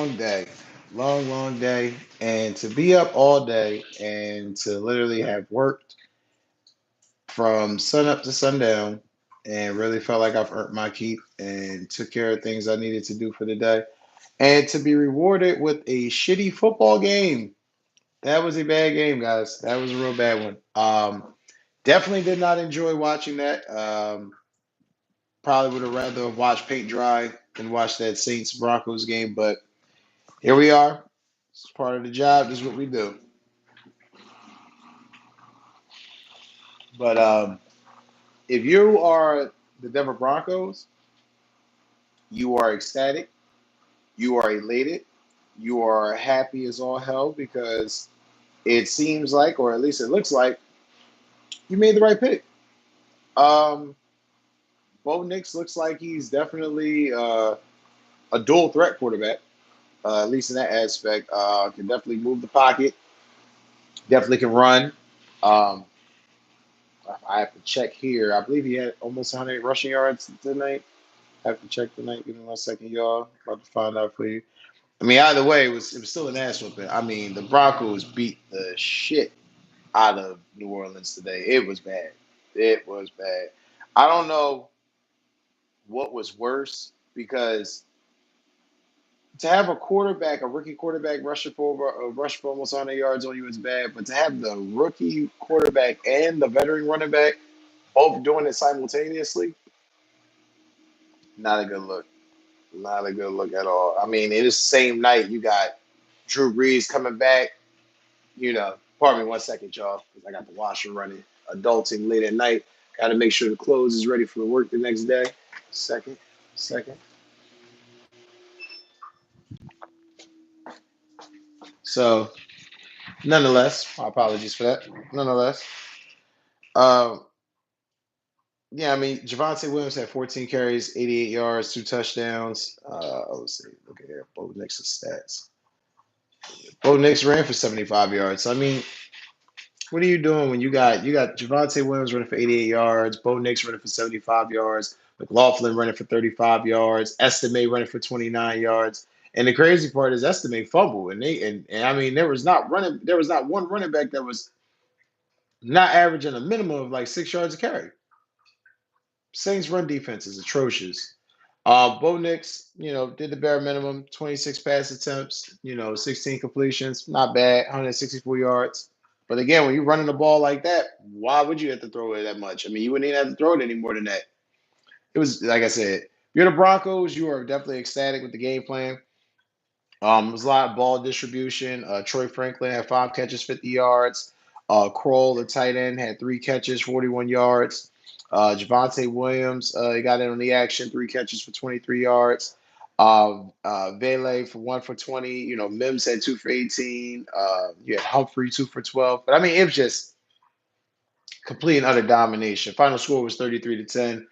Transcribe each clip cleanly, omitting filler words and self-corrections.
long day, long day, and to be up all day and to literally have worked from sun up to sundown and really felt like I've earned my keep and took care of things I needed to do for the day. And to be rewarded with a shitty football game. That was a bad game, guys. That was a real bad one. Definitely did not enjoy watching that. Probably would have rather watched paint dry than watch that Saints Broncos game, but here we are. It's part of the job. This is what we do. But if you are the Denver Broncos, you are ecstatic, you are elated, you are happy as all hell because it seems like, or at least it looks like, you made the right pick. Um, Bo Nix looks like he's definitely a dual threat quarterback, at least in that aspect. Can definitely move the pocket, definitely can run. Um, I have to check here. I believe he had almost 100 rushing yards tonight. I have to check tonight. Give me 1 second, y'all. About to find out for you. I mean, either way, it was still an ass whooping. I mean, the Broncos beat the shit out of New Orleans today. It was bad. It was bad. I don't know what was worse because to have a quarterback, a rookie quarterback, rush for almost 100 yards on you is bad. But to have the rookie quarterback and the veteran running back both doing it simultaneously, not a good look. Not a good look at all. I mean, it is the same night you got Drew Brees coming back. Pardon me 1 second, y'all, because I got the washer running. Adulting late at night. Got to make sure the clothes is ready for work the next day. Second, second. So, nonetheless, my apologies for that. Nonetheless, um, yeah, I mean, Javante Williams had 14 carries, 88 yards, 2 touchdowns. Let's see. Look at here. Bo Nix's stats. Bo Nix ran for 75 yards. So, I mean, what are you doing when you got Javante Williams running for 88 yards, Bo Nix running for 75 yards, McLaughlin running for 35 yards, Estime running for 29 yards. And the crazy part is Estime fumbled. And I mean there was not one running back that was not averaging a minimum of like 6 yards a carry. Saints run defense is atrocious. Bo Nix, did the bare minimum, 26 pass attempts, 16 completions, not bad, 164 yards. But again, when you're running the ball like that, why would you have to throw it that much? I mean, you wouldn't even have to throw it any more than that. It was like I said, you're the Broncos. You are definitely ecstatic with the game plan. It was a lot of ball distribution. Troy Franklin had 5 catches, 50 yards. Kroll, the tight end, had 3 catches, 41 yards. Javante Williams, he got in on the action, 3 catches for 23 yards. Vele for 1 for 20. Mims had 2 for 18. You had Humphrey 2 for 12. But I mean, it was just complete and utter domination. Final score was 33-10.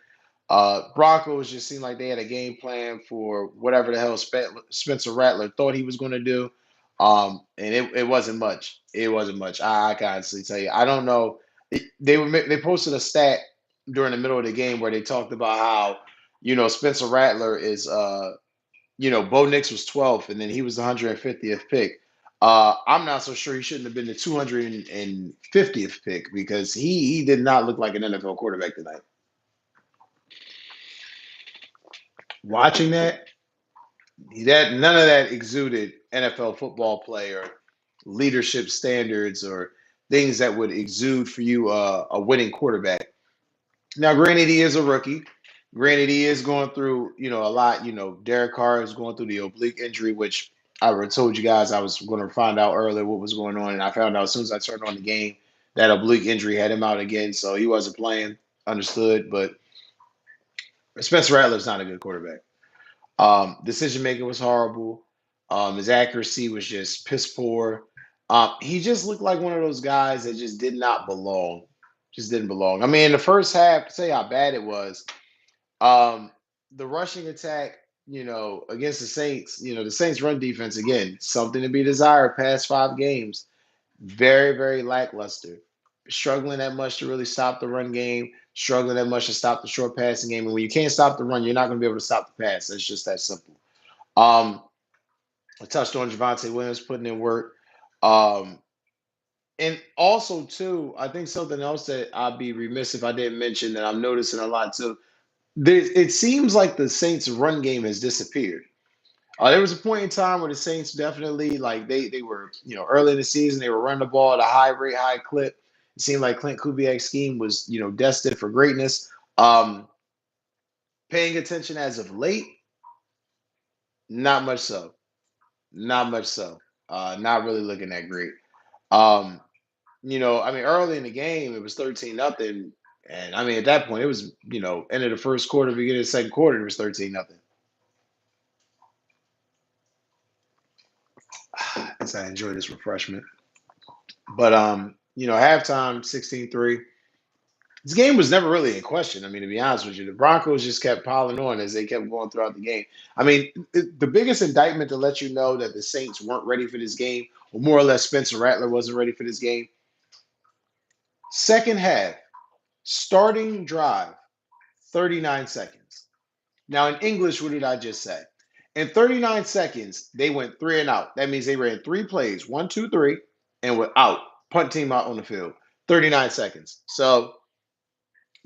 Broncos just seemed like they had a game plan for whatever the hell Spencer Rattler thought he was going to do. And it wasn't much. It wasn't much. I can honestly tell you. I don't know. They posted a stat during the middle of the game where they talked about how Spencer Rattler is Bo Nix was 12th and then he was the 150th pick. I'm not so sure he shouldn't have been the 250th pick because he did not look like an NFL quarterback tonight. Watching that none of that exuded NFL football player leadership standards or things that would exude for you a winning quarterback. Now, granted, he is a rookie. Granted, he is going through a lot. Derek Carr is going through the oblique injury, which I already told you guys I was going to find out earlier what was going on, and I found out as soon as I turned on the game that oblique injury had him out again, so he wasn't playing. Understood, but Spencer Rattler's not a good quarterback. Decision making was horrible. His accuracy was just piss poor. He just looked like one of those guys that just did not belong. Just didn't belong. I mean, in the first half, to say how bad it was, um, the rushing attack, against the Saints, the Saints run defense, again, something to be desired past 5 games. Very, very lackluster. Struggling that much to really stop the run game, struggling that much to stop the short passing game. And when you can't stop the run, you're not going to be able to stop the pass. It's just that simple. Um, I touched on Javonte Williams putting in work. Um, and also, too, I think something else that I'd be remiss if I didn't mention that I'm noticing a lot too. It seems like the Saints' run game has disappeared. There was a point in time where the Saints definitely like they were early in the season they were running the ball at a high rate, high clip. It seemed like Clint Kubiak's scheme was destined for greatness. Um, Paying attention as of late, not much so, not much so. Not really looking that great. Um, I mean, early in the game it was 13-0, and I mean at that point it was end of the first quarter, beginning of the second quarter, it was 13-0. As I enjoy this refreshment. But halftime 16-3. This game was never really in question. I mean, to be honest with you, the Broncos just kept piling on as they kept going throughout the game. I mean, the biggest indictment to let you know that the Saints weren't ready for this game, or more or less Spencer Rattler wasn't ready for this game. Second half, starting drive, 39 seconds. Now, in English, what did I just say? In 39 seconds, they went three and out. That means they ran three plays, one, two, three, and were out. Punt team out on the field. 39 seconds. So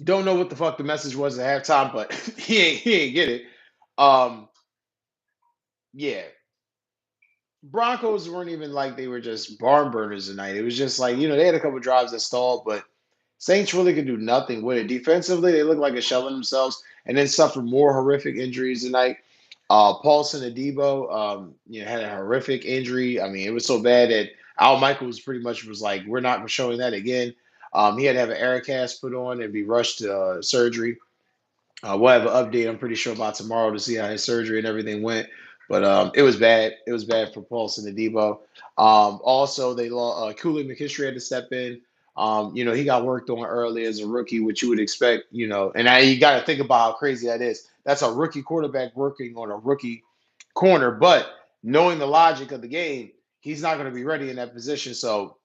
don't know what the fuck the message was at halftime, but he ain't get it. Um, yeah, Broncos weren't even like they were just barn burners tonight. It was just like they had a couple drives that stalled, but Saints really could do nothing with it. Defensively, they looked like a shell of themselves, and then suffered more horrific injuries tonight. Paulson Adebo, had a horrific injury. I mean, it was so bad that Al Michaels pretty much was like, "We're not showing that again." He had to have an air cast put on and be rushed to surgery. We'll have an update, I'm pretty sure, about tomorrow to see how his surgery and everything went. But it was bad. It was bad for Paulson and Debo. Also, they lost Cooley McKinstry had to step in. He got worked on early as a rookie, which you would expect, and now you got to think about how crazy that is. That's a rookie quarterback working on a rookie corner. But knowing the logic of the game, he's not going to be ready in that position. So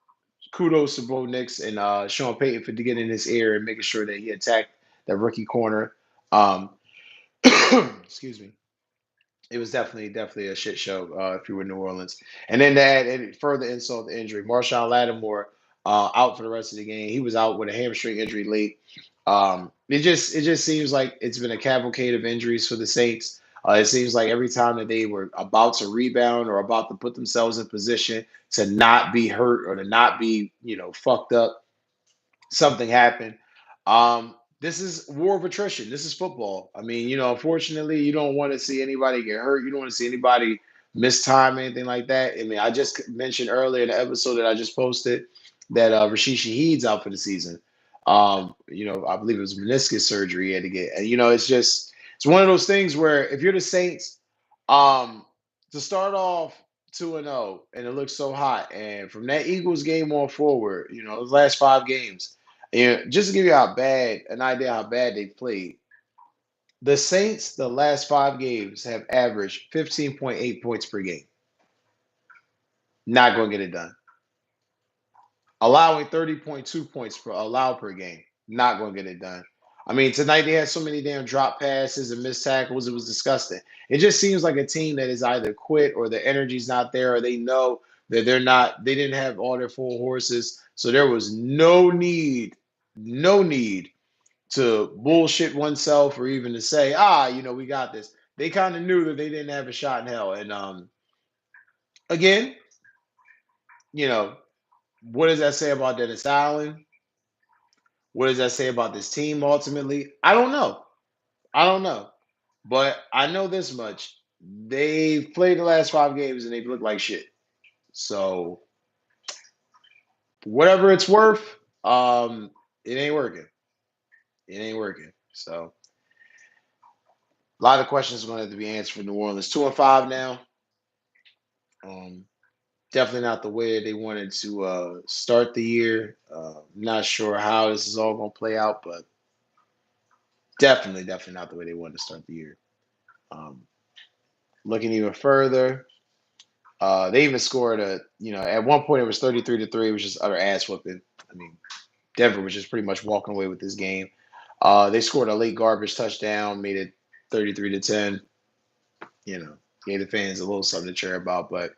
kudos to Bo Nix and Sean Payton for getting in his ear and making sure that he attacked that rookie corner. Um, excuse me. It was definitely a shit show if you were in New Orleans. And then to add further insult to injury, Marshawn Lattimore out for the rest of the game. He was out with a hamstring injury late. It just seems like it's been a cavalcade of injuries for the Saints. It seems like every time that they were about to rebound or about to put themselves in position to not be hurt or to not be fucked up, something happened. This is war of attrition. This is football. I mean, unfortunately, you don't want to see anybody get hurt. You don't want to see anybody miss time, anything like that. I mean, I just mentioned earlier in the episode that I just posted that Rashid Shaheed's out for the season. I believe it was meniscus surgery he had to get. And it's one of those things where if you're the Saints, um, to start off 2-0 and it looks so hot, and from that Eagles game on forward, those last five games, just to give you an idea how bad they played, the Saints, the last five games, have averaged 15.8 points per game. Not going to get it done. Allowing 30.2 points per allowed per game. Not going to get it done. I mean, tonight they had so many damn drop passes and missed tackles. It was disgusting. It just seems like a team that is either quit or the energy's not there, or they know that they didn't have all their full horses. So there was no need to bullshit oneself or even to say, we got this. They kind of knew that they didn't have a shot in hell. And again, you know, what does that say about Dennis Allen? What does that say about this team ultimately? I don't know. I don't know. But I know this much. They've played the last five games and they've looked like shit. So whatever it's worth, it ain't working. It ain't working. So a lot of questions are going to have to be answered for New Orleans. 2-5 now. Um, Definitely not the way they wanted to start the year. Not sure how this is all going to play out, but definitely not the way they wanted to start the year. Um, Looking even further, they even scored at one point it was 33-3, which is utter ass whooping. I mean, Denver was just pretty much walking away with this game. They scored a late garbage touchdown, made it 33-10. gave the fans a little something to cheer about. But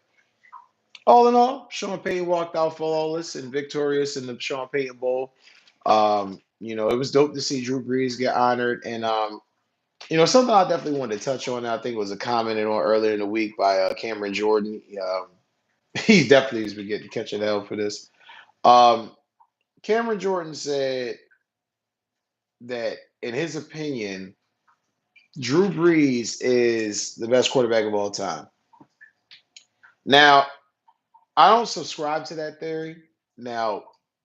all in all, Sean Payton walked out flawless and victorious in the Sean Payton Bowl. It was dope to see Drew Brees get honored. And, something I definitely wanted to touch on, I think was a commented on earlier in the week by Cameron Jordan. He definitely has been getting catching hell for this. Um, Cameron Jordan said that, in his opinion, Drew Brees is the best quarterback of all time. Now, I don't subscribe to that theory. Now,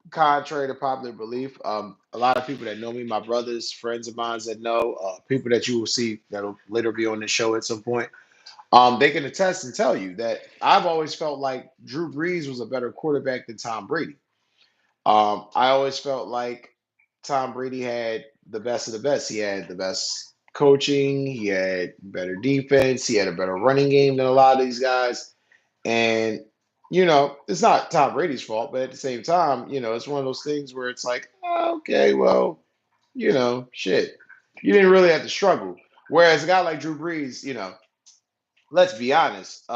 contrary to popular belief, a lot of people that know me, my brothers, friends of mine that know, people that you will see that'll later be on the show at some point, they can attest and tell you that I've always felt like Drew Brees was a better quarterback than Tom Brady. I always felt like Tom Brady had the best of the best. He had the best coaching, he had better defense, he had a better running game than a lot of these guys. And, it's not Tom Brady's fault, but at the same time, it's one of those things where it's like, okay, well, shit. You didn't really have to struggle. Whereas a guy like Drew Brees, let's be honest,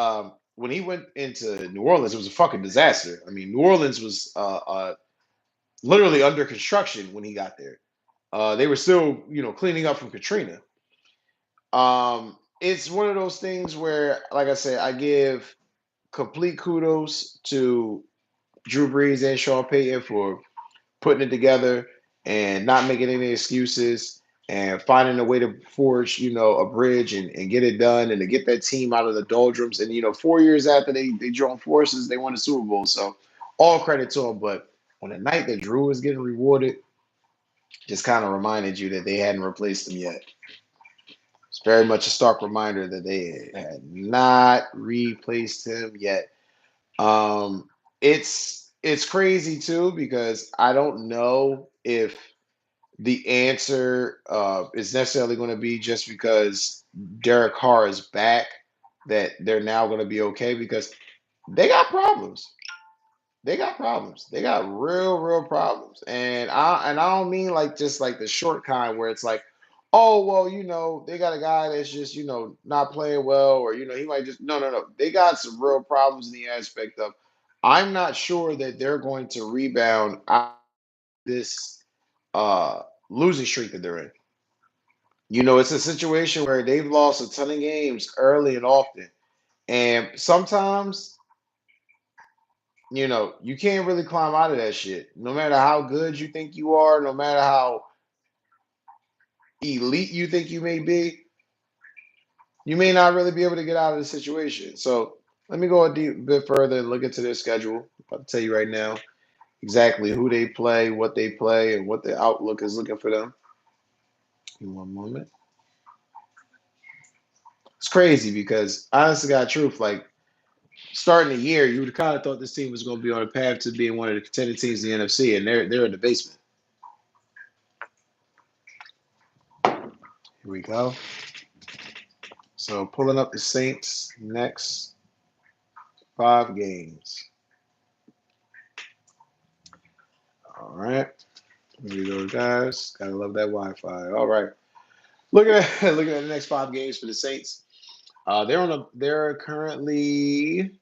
when he went into New Orleans, it was a fucking disaster. I mean, New Orleans was literally under construction when he got there. They were still, cleaning up from Katrina. It's one of those things where, like I said, I give complete kudos to Drew Brees and Sean Payton for putting it together and not making any excuses and finding a way to forge, a bridge and get it done and to get that team out of the doldrums. And, 4 years after they joined forces, they won the Super Bowl. So all credit to them. But on the night that Drew was getting rewarded, just kind of reminded you that they hadn't replaced him yet. It's very much a stark reminder that they had not replaced him yet. Um, it's crazy too because I don't know if the answer is necessarily going to be just because Derek Carr is back that they're now going to be okay because they got problems. They got problems. They got real, real problems. And I don't mean like just like the short kind where it's like, oh well, they got a guy that's just, not playing well, or he might just no. They got some real problems in the aspect of I'm not sure that they're going to rebound out of this uh losing streak that they're in. It's a situation where they've lost a ton of games early and often. And sometimes you can't really climb out of that shit. No matter how good you think you are, no matter how elite you think you may be, you may not really be able to get out of the situation. So let me go a bit further and look into their schedule. I'll tell you right now exactly who they play, and what the outlook is looking for them. In one moment. It's crazy because honestly, got truth, like starting the year, you would kind of thought this team was going to be on a path to being one of the contending teams in the NFC, and they're in the basement. Here we go. So pulling up the Saints next 5 games. All right. Here we go, guys. Gotta love that Wi-Fi. All right. Looking at looking at the next 5 games for the Saints. They're currently,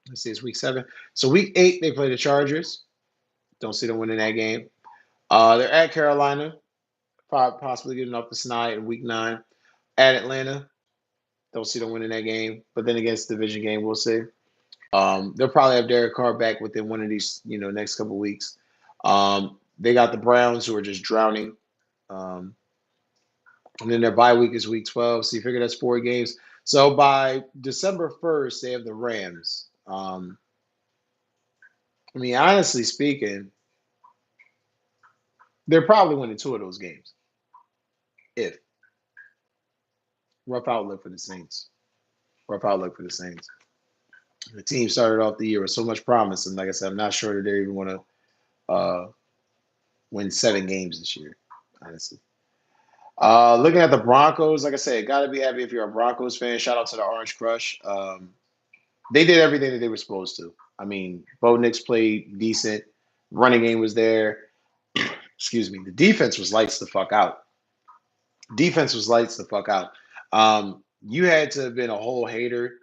let's see, it's week 7. So week 8 they play the Chargers. Don't see them winning that game. They're at Carolina, possibly getting off the snide in week 9. At Atlanta, don't see them winning that game. But then against the division game, we'll see. They'll probably have Derek Carr back within one of these, next couple weeks. They got the Browns who are just drowning. And then their bye week is week 12. So you figure that's 4 games. So by December 1st, they have the Rams. I mean, honestly speaking, they're probably winning 2 of those games. If. Rough outlook for the Saints. Rough outlook for the Saints. The team started off the year with so much promise, and like I said, I'm not sure that they're even going to win 7 games this year, honestly. Looking at the Broncos, like I said, got to be happy if you're a Broncos fan. Shout out to the Orange Crush. They did everything that they were supposed to. I mean, Bo Nix played decent. Running game was there. Excuse me. The defense was lights the fuck out. You had to have been a whole hater,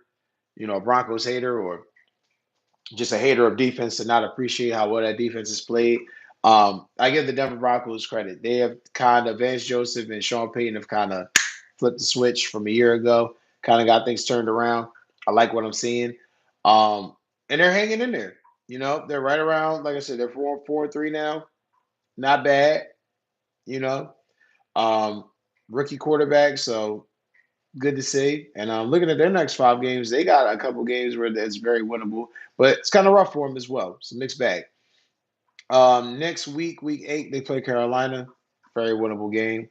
a Broncos hater, or just a hater of defense to not appreciate how well that defense is played. I give the Denver Broncos credit. They have kind of Vance Joseph and Sean Payton have kind of flipped the switch from a year ago, kind of got things turned around. I like what I'm seeing. And they're hanging in there. They're right around, like I said, they're 4-3 now. Not bad, you know. Um, Rookie quarterback, so good to see. And looking at their next 5 games, they got a couple games where it's very winnable, but it's kind of rough for them as well. It's a mixed bag. Next week, week 8, they play Carolina. Very winnable game.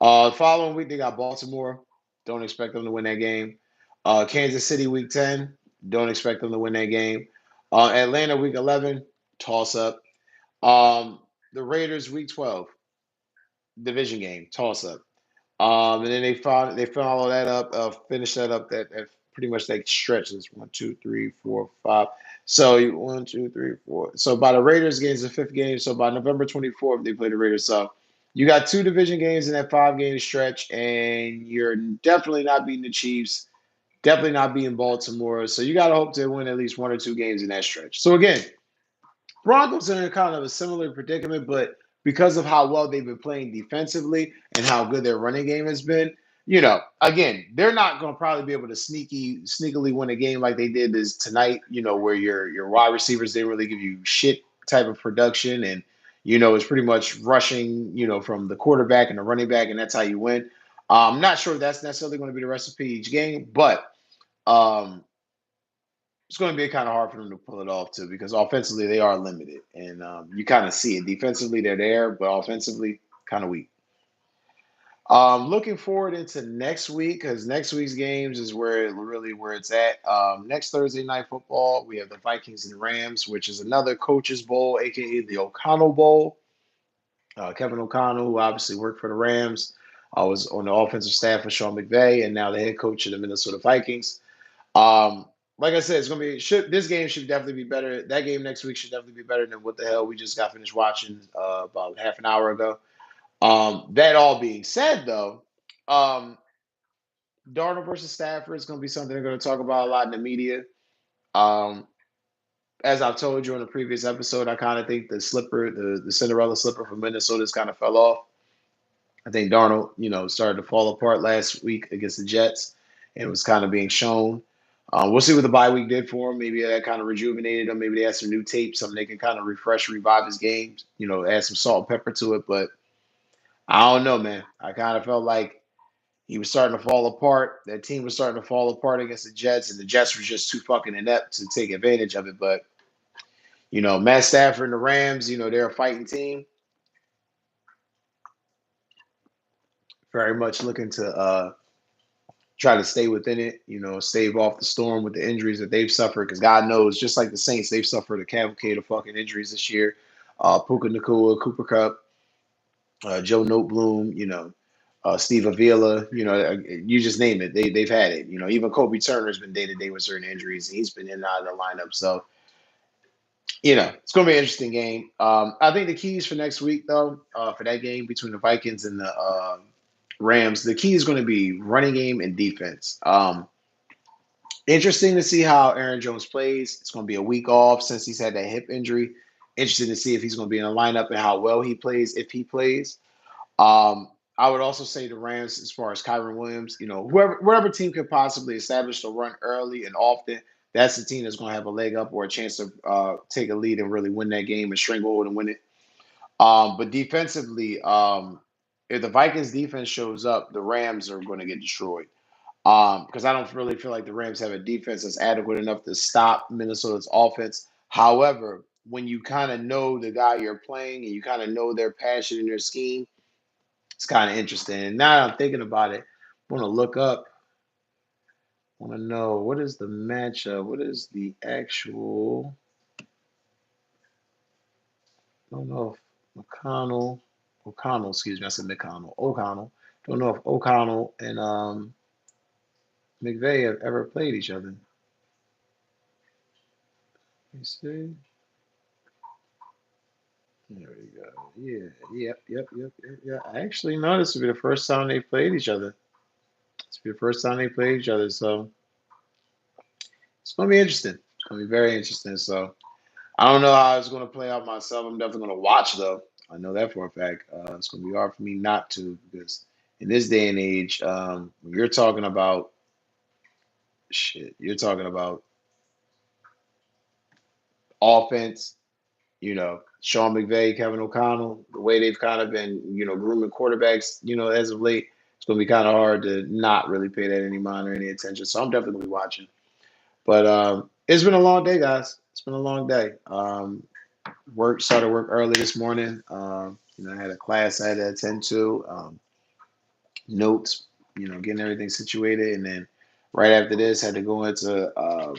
Following week, they got Baltimore. Don't expect them to win that game. Kansas City, week 10. Don't expect them to win that game. Atlanta, week 11. Toss up. The Raiders, week 12. Division game. Toss up. And then they follow that up, finish that up. That pretty much that stretches 1, 2, 3, 4, 5. So 1, 2, 3, 4. So by the Raiders games, the 5th game. So by November 24th, they play the Raiders. So you got 2 division games in that 5 game stretch, and you're definitely not beating the Chiefs. Definitely not beating Baltimore. So you got to hope to win at least 1 or 2 games in that stretch. So again, Broncos are in kind of a similar predicament, but because of how well they've been playing defensively and how good their running game has been, again, they're not going to probably be able to sneakily win a game like they did this tonight. Where your wide receivers didn't really give you shit type of production, and it's pretty much rushing, from the quarterback and the running back, and that's how you win. I'm not sure if that's necessarily going to be the recipe each game, but um, it's going to be kind of hard for them to pull it off too, because offensively they are limited, and you kind of see it. Defensively they're there, but offensively kind of weak. Looking forward into next week, because next week's games is where it's at. Next Thursday night football, we have the Vikings and Rams, which is another coaches bowl, aka the O'Connell Bowl. Kevin O'Connell, who obviously worked for the Rams, was on the offensive staff with Sean McVay, and now the head coach of the Minnesota Vikings. Um, like I said, it's gonna be this game should definitely be better. That game next week should definitely be better than what the hell we just got finished watching about half an hour ago. That all being said, though, um, Darnold versus Stafford is gonna be something they're gonna talk about a lot in the media. Um, as I've told you in a previous episode, I kind of think the Cinderella slipper from Minnesota's kind of fell off. I think Darnold, started to fall apart last week against the Jets, and was kind of being shown. We'll see what the bye week did for him. Maybe that kind of rejuvenated him. Maybe they had some new tape, something they can kind of revive his game. Add some salt and pepper to it. But I don't know, man. I kind of felt like he was starting to fall apart. That team was starting to fall apart against the Jets, and the Jets were just too fucking inept to take advantage of it. But Matt Stafford and the Rams, they're a fighting team. Very much looking to try to stay within it, stave off the storm with the injuries that they've suffered. Because God knows, just like the Saints, they've suffered a cavalcade of fucking injuries this year. Puka Nakua, Cooper Cup, Joe Notebloom, Steve Avila, you just name it. They've had it. Even Kobe Turner's been day to day with certain injuries. And he's been in and out of the lineup. So, it's going to be an interesting game. I think the keys for next week, though, for that game between the Vikings and the Rams, the key is going to be running game and defense. Interesting to see how Aaron Jones plays. It's going to be a week off since he's had that hip injury. Interesting to see if he's going to be in the lineup and how well he plays, if he plays. I would also say the Rams, as far as Kyron Williams, whatever team could possibly establish the run early and often, that's the team that's going to have a leg up or a chance to take a lead and really win that game and stranglehold and win it. But defensively, if the Vikings defense shows up, the Rams are going to get destroyed. Because I don't really feel like the Rams have a defense that's adequate enough to stop Minnesota's offense. However, when you kind of know the guy you're playing and you kind of know their passion and their scheme, it's kind of interesting. And now that I'm thinking about it, I want to look up, want to know what is the matchup? What is the actual? I don't know if O'Connell, excuse me, I said McConnell, O'Connell. Don't know if O'Connell and McVay have ever played each other. Let me see. There we go. Yeah, yep. I actually know this will be the first time they played each other. It's the first time they play each other, so it's gonna be interesting. It's gonna be very interesting. So I don't know how it's gonna play out myself. I'm definitely gonna watch though. I know that for a fact. It's gonna be hard for me not to because in this day and age, when you're talking about shit, you're talking about offense. Sean McVay, Kevin O'Connell, the way they've kind of been, grooming quarterbacks, as of late, it's going to be kind of hard to not really pay that any mind or any attention. So I'm definitely going to be watching. But it's been a long day, guys. It's been a long day. Started work early this morning. I had a class I had to attend to. Notes, getting everything situated. And then right after this, had to go into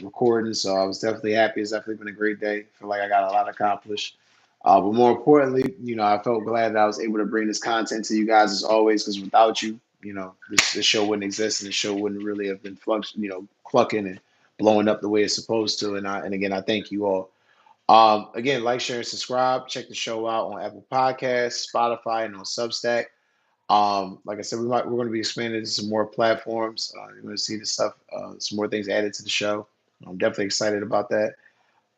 recording. So I was definitely happy. It's definitely been a great day. Feel like I got a lot accomplished. But more importantly, I felt glad that I was able to bring this content to you guys as always, because without you, this show wouldn't exist and the show wouldn't really have been clucking and blowing up the way it's supposed to. And again, I thank you all. Again, like, share, and subscribe. Check the show out on Apple Podcasts, Spotify, and on Substack. Like I said, we're going to be expanding to some more platforms. You're going to see the stuff, some more things added to the show. I'm definitely excited about that.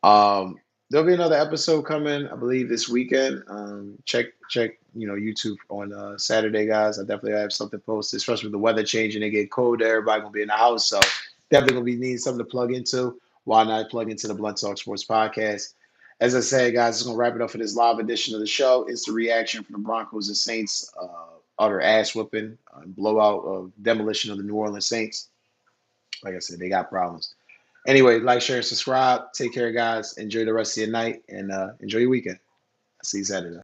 Um, there'll be another episode coming, I believe, this weekend. Check YouTube on Saturday, guys. I definitely have something posted, especially with the weather changing and get colder. Everybody gonna be in the house, so definitely gonna be needing something to plug into. Why not plug into the Blunt Talk Sports Podcast? As I said, guys, it's gonna wrap it up for this live edition of the show. It's the reaction from the Broncos and Saints, utter ass whipping, blowout of demolition of the New Orleans Saints. Like I said, they got problems. Anyway, like, share, and subscribe. Take care, guys. Enjoy the rest of your night and enjoy your weekend. I'll see you Saturday.